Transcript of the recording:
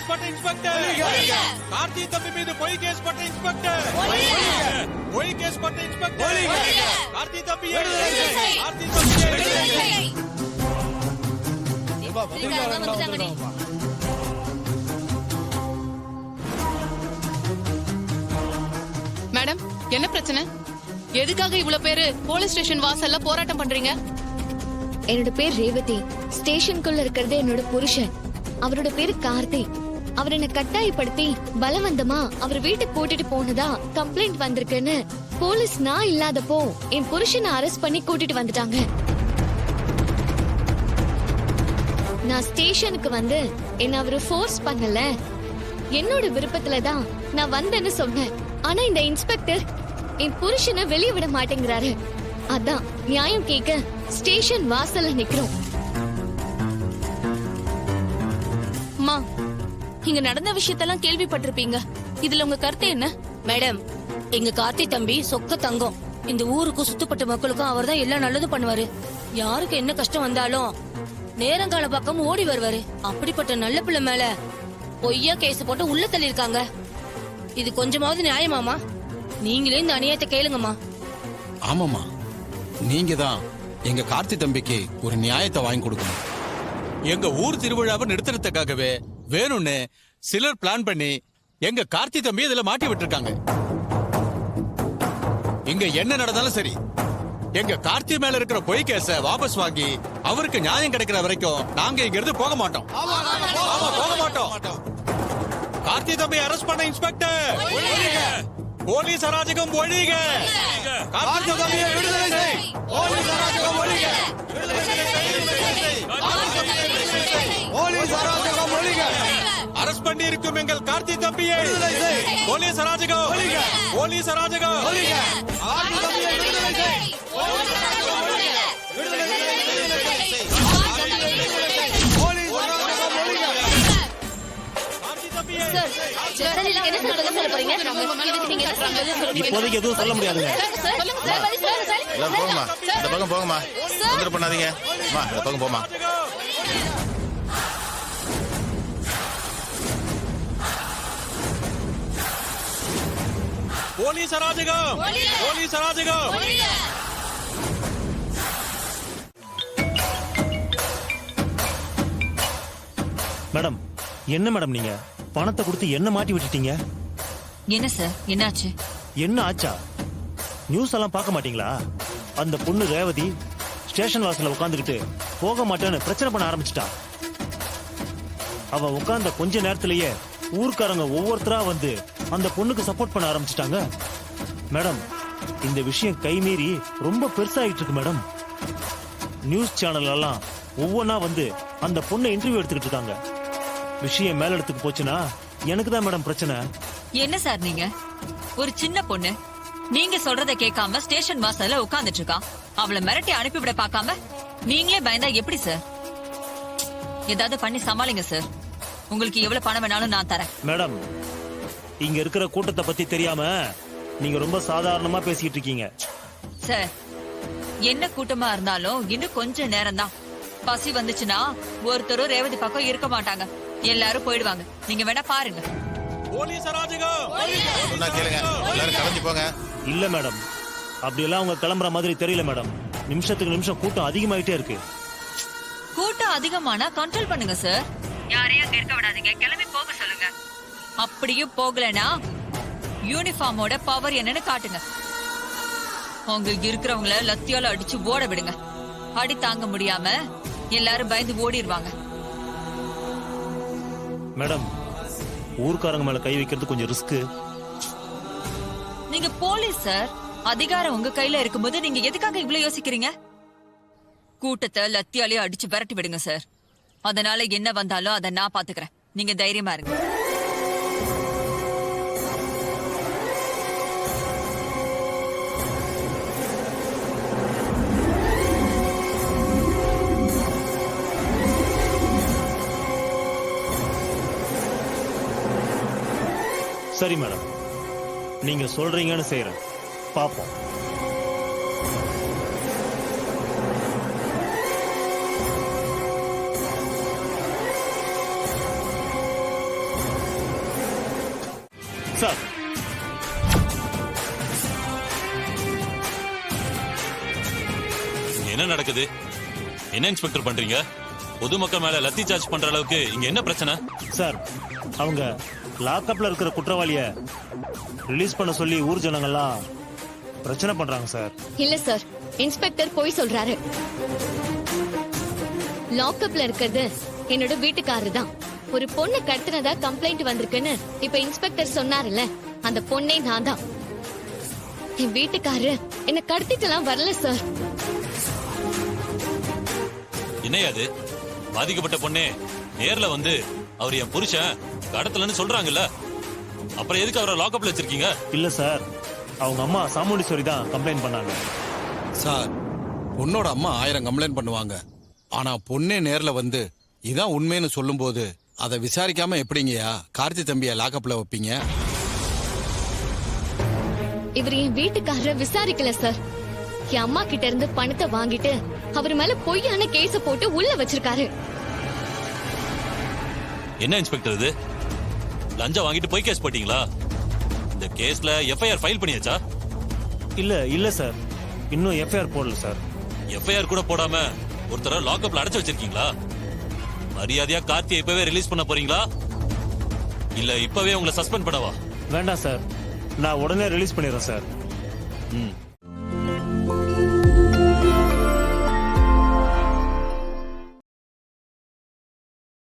Case போட்ட inspector, Karthi தம்பி மீது பொய் கேஸ் போட்ட இன்ஸ்பெக்டர், பொய் கேஸ் போட்ட இன்ஸ்பெக்டர், கார்த்தி தம்பி, கார்த்தி தம்பி. மேடம், என்ன பிரச்சனை? எதுக்காக இவ்வளவு பேரு போலீஸ் ஸ்டேஷன் வாசல்ல போராட்டம் பண்றீங்க? என்னோட பேர் ரேவதி. ஸ்டேஷனுக்குள்ள இருக்கிறது என்னோட புருஷன். அவரோட பேரு கார்த்தி. அவர் என்ன கட்டாயப்படுத்தி பலவந்தமா அவர் வீட்டுக்கு கூட்டிட்டு போனதா கம்ப்ளைண்ட் வந்திருக்குன்னு போலீஸ் நான் இல்லாதப்போ என் புருஷனை அரெஸ்ட் பண்ணி கூட்டிட்டு வந்துட்டாங்க. நான் ஸ்டேஷனுக்கு வந்து என்ன அவரு ஃபோர்ஸ் பண்ணல, என்னோட விருப்பத்துல தான் நான் வந்தேன்னு சொன்னேன். ஆனா இந்த இன்ஸ்பெக்டர் என் புருஷனை வெளியே விட மாட்டேங்கிறாரு. அதான் நியாயம் கேட்க ஸ்டேஷன் வாசல்ல நிக்கிறோம். அம்மா, இங்க நடந்த விஷயத்தெல்லாம் கேள்விப்பட்டிருப்பீங்க. இதுல உங்க கருத்து என்ன? மேடம், எங்க கார்த்தி தம்பி சொக்க தங்கம். இந்த ஊருக்கும் சுத்தப்பட்ட மக்களுக்கும் அவர் தான் எல்லாம் நல்லதும் பண்ணுவாரு. யாருக்கு என்ன கஷ்டம் வந்தாலும் நேரங்கால பக்கம் ஓடி வருவாரு. அப்படிப்பட்ட நல்ல பிள்ளை மேல பொய்யா கேஸ் போட்டு உள்ள தள்ளி இருக்காங்க. இது கொஞ்சமாவது நியாயமாமா? நீங்களே இந்த அநியாயத்தை கேளுங்கம்மா. ஆமாமா, நீங்க தான் எங்க கார்த்தி தம்பிக்கு ஒரு நியாயத்தை வாங்கி கொடுக்கணும். எங்க ஊர் திருவிழாவை நிறுத்துறதுக்காகவே வேணும்னு சிலர் பிளான் பண்ணி எங்க கார்த்தி தம்பி இதுல மாட்டி விட்டுருக்காங்க. இங்க என்ன நடந்தாலும் சரி, எங்க கார்த்தி மேல இருக்கிற பொய் கேஸ வாபஸ் வாங்கி அவருக்கு நியாயம் கிடைக்கிற வரைக்கும் நாங்க இங்க இருந்து போக மாட்டோம். போக மாட்டோம். கார்த்தி தம்பி அரெஸ்ட் பண்ண இன்ஸ்பெக்டர், போலீஸ் அராஜகம் ஒழிக. கார்த்தி தம்பியை விடுதலை செய். போலீஸ் அராஜகம் ஒழிக. போலீஸ் அராஜகம் ஒழிக. அரெஸ்ட் பண்ணி இருக்கும் எங்கள் கார்த்தி தம்பியை விடுதலை செய். போலீஸ் அராஜகம் ஒழிக. போலீஸ் அராஜகம் ஒழிக. கார்த்தி தம்பியை விடுதலை செய். போலீஸ் அராஜகம் ஒழிக. விடுதலை செய். போலீஸ் அராஜகம் ஒழிக. கார்த்தி தம்பியை இப்போதைக்கு எதுவும் சொல்ல முடியாதுங்க. போங்கம்மா, இந்த பக்கம் போங்கம்மா, தொந்தரவு பண்ணாதீங்க. இந்த பக்கம் போமா. போலீஸ் அராஜகம், போலீஸ் அராஜகம். மேடம், என்ன மேடம் நீங்க பணத்தை கொடுத்து என்ன மாட்டி விட்டுட்டீங்க? என்ன சார், என்னாச்சு? என்ன ஆச்சா? நியூஸ் எல்லாம் பார்க்க மாட்டீங்களா? அந்த பொண்ணு ரேவதி ஸ்டேஷன் வாசல்ல உட்காந்துக்கிட்டு போக மாட்டேன்னு பிரச்சனை பண்ண ஆரம்பிச்சிட்டா. அவ உட்கார்ந்த கொஞ்ச நேரத்திலேயே ஊர்க்காரங்க ஒவ்வொருத்தரா வந்து அந்த பொண்ணுக்கு சப்போர்ட் பண்ண ஆரம்பிச்சிட்டாங்க. மேடம், இந்த விஷயம் கைமீறி ரொம்ப பெருசாகிட்டு இருக்கு மேடம். நியூஸ் சேனல் எல்லாம் ஒவ்வொன்னா வந்து அந்த பொண்ணை இன்டர்வியூ எடுத்துக்கிட்டு இருக்காங்க. விஷயம் மேல இடத்துக்கு போச்சுன்னா எனக்கு தான் மேடம் பிரச்சனை. என்ன சார் நீங்க? ஒரு சின்ன பொண்ணு நீங்க சொல்றத கேட்காம ஸ்டேஷன் வாசல்ல உட்கார்ந்துட்டு இருக்கா. அவளை மிரட்டி அனுப்பிவிட பார்க்காம நீங்களே பயந்தா எப்படி சார்? ஏதாவது பண்ணி சமாளிங்க சார். உங்களுக்கு எவ்வளவு பணம் வேணாலும் நான் தரேன். மேடம், இங்க இருக்கிற கூட்டத்தை பத்தி தெரியாம நீங்க ரொம்ப சாதாரணமா பேசிட்டு இருக்கீங்க. சார், என்ன கூட்டமா இருந்தாலும் இன்னும் கொஞ்ச நேரம் தான். பசி வந்துச்சுன்னா ஒருத்தரும் ரேவதி பக்கம் இருக்க மாட்டாங்க. எல்லாரும் போயிடுவாங்க. நீங்க வேணா பாருங்க. போலீஸ் அராஜகம். சொன்னா கேளுங்க, எல்லாரும் கிளம்பி போங்க. இல்ல மேடம், அப்படியெல்லாம் அவங்க கிளம்புற மாதிரி தெரியல மேடம். நிமிஷத்துக்கு நிமிஷம் கூட்டம் அதிகமாயிட்டே இருக்கு. கூட்டம் அதிகமானா கண்ட்ரோல் பண்ணுங்க சார். யாரையும் கேட்க விடாதீங்க. கிளம்பி போக சொல்லுங்க. அப்படியும் போகலனா யூனிஃபார்மோட பவர் என்னன்னு காட்டுங்க. உங்க இருக்கிறவங்கள லத்தியால அடிச்சு ஓட விடுங்க. அடி தாங்க முடியாம எல்லாரும் பயந்து ஓடிடுவாங்க. மேடம், ஊர்க்காரங்க மேல கை வைக்கிறது கொஞ்சம் ரிஸ்க். நீங்க போலீஸ் சார். அதிகாரம் உங்க கையில இருக்கும்போது நீங்க எதுக்காக இவ்வளவு யோசிக்கிறீங்க? கூட்டத்தை லத்தியாலே அடிச்சு விரட்டி விடுங்க சார். அதனால என்ன வந்தாலும் அதை நான் பாத்துக்கிறேன். நீங்க தைரியமா இருங்க. சரி மேடம், நீங்க சொல்றீங்கன்னு செய்யறேன். பாப்போம். சார் இங்க என்ன நடக்குது? என்ன இன்ஸ்பெக்டர் பண்றீங்க? பொதுமக்கள் மேல லத்தி சார்ஜ் பண்ற அளவுக்கு இங்க என்ன பிரச்சனை? சார் அவங்க லாக்அப்ல இருக்கிற குற்றவாளிய ரிலீஸ் பண்ண சொல்லி ஊர் ஜனங்கள்லாம் பிரச்சனை பண்றாங்க சார். இல்ல சார், இன்ஸ்பெக்டர் போய் சொல்றாரு. லாக்அப்ல இருக்கிறது என்னோட வீட்டுக்காரர் தான். ஒரு பொண்ணு கடத்தினதா கம்ப்ளைண்ட் வந்திருக்குன்னு இப்ப இன்ஸ்பெக்டர் சொன்னார்ல, அந்த பொண்ணே நான் தான். என் வீட்டுக்காரரு என்ன கடத்திட்டுலாம் வரல சார். என்னையாது பாதிக்கப்பட்ட பொண்ணே நேர்ல வந்து அவர் என் புருஷன் கடத்தலன்னு சொல்றாங்கல்ல, அப்புறம் எதுக்கு அவரை லாக்அப்ல வச்சிருக்கீங்க? இல்ல சார், அவங்க அம்மா சாமுண்டீஸ்வரி தான் கம்ப்ளைண்ட் பண்ணாங்க. சார் பொண்ணோட அம்மா 1000 கம்ப்ளைண்ட் பண்ணுவாங்க. ஆனா பொண்ணே நேர்ல வந்து இதான் உண்மைன்னு சொல்லும்போது அதை விசாரிக்காம எப்படிங்கயா கார்த்தி தம்பிய லாக்அப்ல வைப்பீங்க? இவர் என் வீட்டுக்காரரை விசாரிக்கல சார். என் அம்மா கிட்ட இருந்து பணத்தை வாங்கிட்டு அவர் மேல பொய்யான கேஸ போட்டு உள்ள வச்சிருக்காரு. என்ன இன்ஸ்பெக்டர் இது? லஞ்சம் வாங்கிட்டு போய் கேஸ் போட்டீங்களா? இந்த கேஸ்ல எஃப்ஐஆர் ஃபைல் பண்ணியாச்சா? இல்ல சார், இன்னும் எஃப்ஐஆர் போடல சார். எஃப்ஐஆர் கூட போடாம ஒருத்தர லாக்அப்ல அடைச்சு வச்சிருக்கீங்களா? மரியாதையா கார்த்தியை இப்பவே ரிலீஸ் பண்ண போறீங்களா இல்ல இப்பவே உங்களை சஸ்பெண்ட் பண்ணவா? வேண்டாம் சார், நான் உடனே ரிலீஸ் பண்ணிடுறேன் சார். ம்